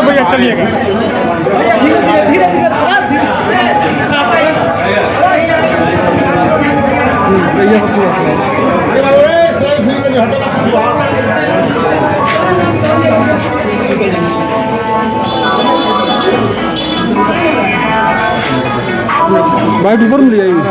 भैया चलिएगा बाइट ऊपर मिल जाएगी।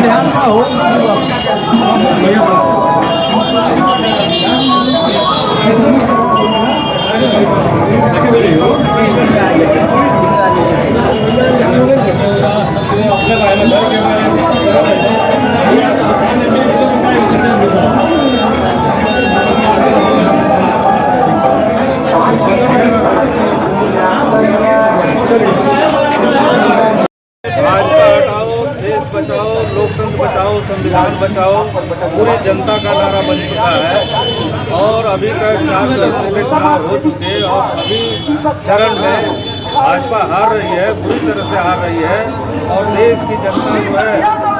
ध्यान का हो बचाओ, लोकतंत्र बचाओ, संविधान बचाओ पूरी जनता का नारा बन चुका है। और अभी तक 4 चरणों के चुनाव हो चुके और सभी चरण में भाजपा हार रही है, बुरी तरह से हार रही है। और देश की जनता जो है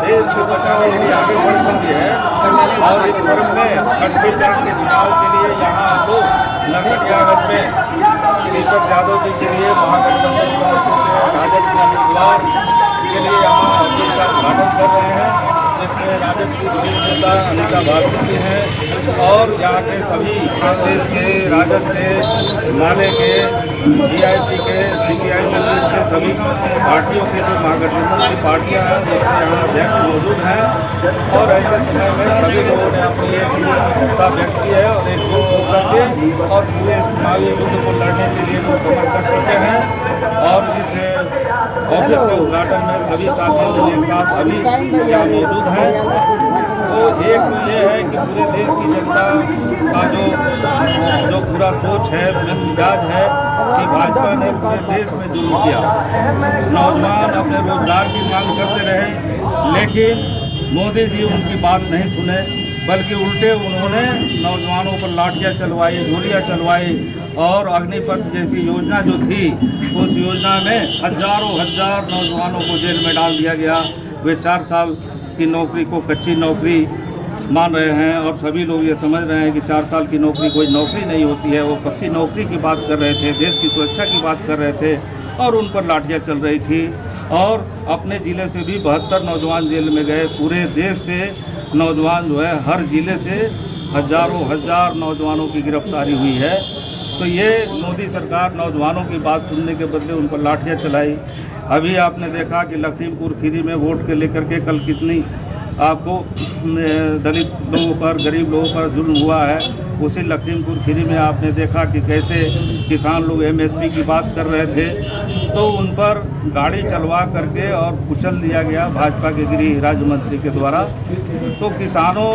देश को बचाने के लिए आगे बढ़ रही है। और इस क्रम में 8वें चरण के चुनाव के लिए यहाँ हम लोग नरकटियागंज में दीपक यादव जी के लिए महागठबंधन राजद के उम्मीदवार के लिए यहाँ ऑफिस का उद्घाटन कर रहे हैं, जिसमें राजद की वरिष्ठ नेता अनिता भारती जी हैं और यहाँ के सभी कांग्रेस के, राजद के, माले के, वीआईपी के, सीपीआई के सभी पार्टियों के जो महागठबंधन की पार्टियां हैं उसके यहाँ अध्यक्ष मौजूद हैं। और ऐसे समय में सभी लोगों ने अपनी एकता व्यक्त की है और एक होकर के और पूरे चुनावी युद्ध को लड़ने के लिए वो कमर कर चुके हैं। और इस ऑफिस के उद्घाटन में सभी साथी लोग एक साथ अभी यहाँ मौजूद हैं। तो एक तो ये है कि पूरे देश की जनता का जो पूरा सोच है, मिजाज है कि भाजपा ने पूरे देश में जुल्म किया। नौजवान अपने रोजगार की मांग करते रहे, लेकिन मोदी जी उनकी बात नहीं सुने, बल्कि उल्टे उन्होंने नौजवानों पर लाठियाँ चलवाई, गोलियाँ चलवाई। और अग्निपथ जैसी योजना जो थी उस योजना में हजार नौजवानों को जेल में डाल दिया गया। वे 4 साल की नौकरी को कच्ची नौकरी मान रहे हैं और सभी लोग ये समझ रहे हैं कि 4 साल की नौकरी कोई नौकरी नहीं होती है। वो पक्की नौकरी की बात कर रहे थे, देश की सुरक्षा की बात कर रहे थे और उन पर लाठियाँ चल रही थी। और अपने ज़िले से भी 72 नौजवान जेल में गए। पूरे देश से नौजवान जो है हर ज़िले से हजार नौजवानों की गिरफ्तारी हुई है। तो ये मोदी सरकार नौजवानों की बात सुनने के बदले उन पर लाठियाँ चलाई। अभी आपने देखा कि लखीमपुर खीरी में वोट के लेकर के कल कितनी आपको दलित लोगों पर, गरीब लोगों पर जुल्म हुआ है। उसी लखीमपुर खीरी में आपने देखा कि कैसे किसान लोग एमएसपी की बात कर रहे थे तो उन पर गाड़ी चलवा करके और कुचल दिया गया भाजपा के गृह राज्य मंत्री के द्वारा। तो किसानों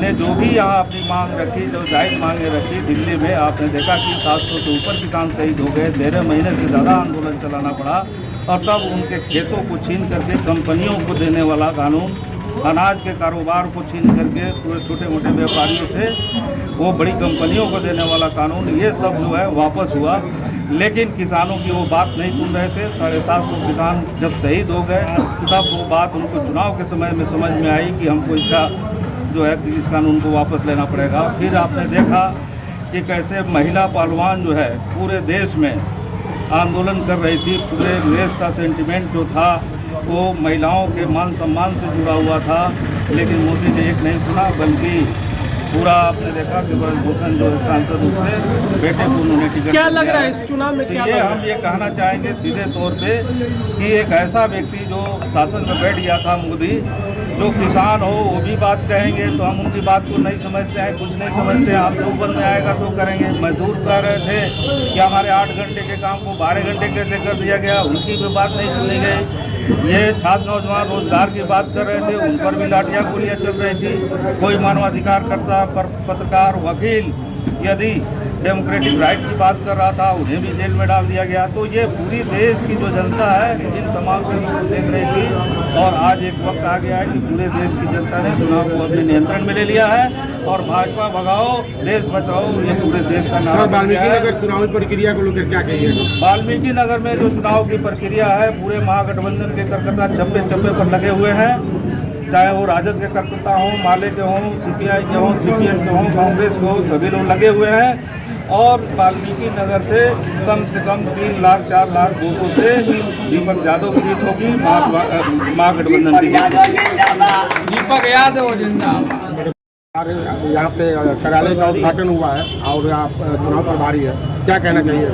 ने जो भी यहाँ अपनी मांग रखी, जो जायज़ मांगे रखी, दिल्ली में आपने देखा कि 700 से ऊपर किसान शहीद हो गए। 13 महीने से ज़्यादा आंदोलन चलाना पड़ा और तब उनके खेतों को छीन करके कंपनियों को देने वाला कानून, अनाज के कारोबार को छीन करके पूरे छोटे मोटे व्यापारियों से वो बड़ी कंपनियों को देने वाला कानून, ये सब जो है वापस हुआ। लेकिन किसानों की वो बात नहीं सुन रहे थे। 750 किसान जब शहीद हो गए तब वो बात उनको चुनाव के समय में समझ में आई कि हमको इसका जो है इस कानून को वापस लेना पड़ेगा। फिर आपने देखा कि कैसे महिला पहलवान जो है पूरे देश में आंदोलन कर रही थी। पूरे देश का सेंटिमेंट जो था वो महिलाओं के मान सम्मान से जुड़ा हुआ था, लेकिन मोदी ने एक नहीं सुना, बल्कि पूरा आपने देखा कि ब्रजभूषण जो सांसद उससे बेटे को उन्होंने टिकट क्या लग रहा है इस चुनाव में? क्या ये हम ये कहना चाहेंगे सीधे तौर पे कि एक ऐसा व्यक्ति जो शासन में बैठ गया था मोदी, जो किसान हो वो भी बात कहेंगे तो हम उनकी बात को नहीं समझते हैं, कुछ नहीं समझते हैं। आप जो बन में आएगा तो करेंगे। मजदूर कह रहे थे कि हमारे 8 घंटे के काम को 12 घंटे कैसे कर दिया गया, उनकी भी बात नहीं सुनी गई। ये छात्र नौजवान रोजगार की बात कर रहे थे, उन पर भी लाठियाँ गोलियाँ चल रही थी। कोई मानवाधिकार करता, पत्रकार, वकील यदि डेमोक्रेटिक राइट की बात कर रहा था, उन्हें भी जेल में डाल दिया गया। तो ये पूरी देश की जो जनता है इन तमाम चीज़ों को देख रही थी और आज एक वक्त आ गया है कि पूरे देश की जनता ने चुनाव को अपने नियंत्रण में ले लिया है और भाजपा भगाओ देश बचाओ ये पूरे देश का नारा बन गया है। चुनावी प्रक्रिया को लेकर क्या कहिएगा? वाल्मीकि नगर में जो चुनाव की प्रक्रिया है पूरे महागठबंधन के कार्यकर्ता चप्पे चप्पे पर लगे हुए हैं, चाहे वो राजद के कार्यकर्ता हों, माले के हों, सीपीआई के हों, सीपीएम के हों, कांग्रेस के हों, सभी लोग लगे हुए हैं और वाल्मीकि नगर से कम 3 लाख 4 लाख वोटों से दीपक यादव की जीत होगी, महागठबंधन की जीत होगी। दीपक यादव जिंदाबाद। यहाँ पे कार्यालय का उद्घाटन हुआ है और आप चुनाव प्रभारी है, क्या कहना चाहिए?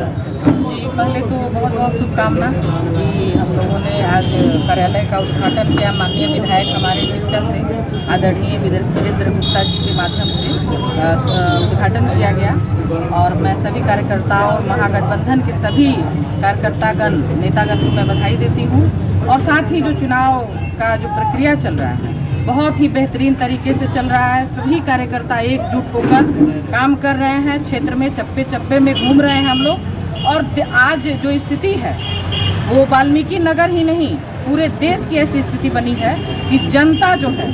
जी, पहले तो बहुत बहुत शुभकामना कि हम लोगों ने आज कार्यालय का उद्घाटन किया। माननीय विधायक हमारे सिकटा से आदरणीय वीरेंद्र गुप्ता जी के माध्यम से उद्घाटन किया गया और मैं सभी कार्यकर्ताओं, महागठबंधन के सभी कार्यकर्तागण, नेतागण को मैं बधाई देती हूँ। और साथ ही जो चुनाव का जो प्रक्रिया चल रहा है बहुत ही बेहतरीन तरीके से चल रहा है। सभी कार्यकर्ता एकजुट होकर काम कर रहे हैं, क्षेत्र में चप्पे चप्पे में घूम रहे हैं हम लोग। और आज जो स्थिति है वो वाल्मीकि नगर ही नहीं पूरे देश की ऐसी स्थिति बनी है कि जनता जो है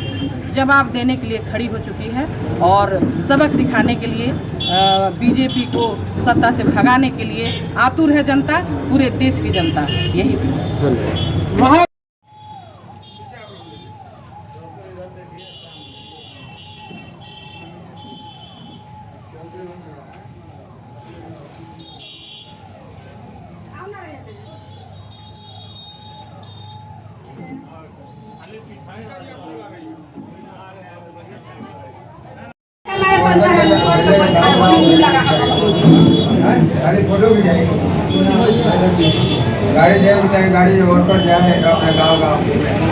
जवाब देने के लिए खड़ी हो चुकी है और सबक सिखाने के लिए बीजेपी को सत्ता से भगाने के लिए आतुर है जनता, पूरे देश की जनता। यही गाड़ी जाए, गाड़ी वर्कर जाए अपने गाँव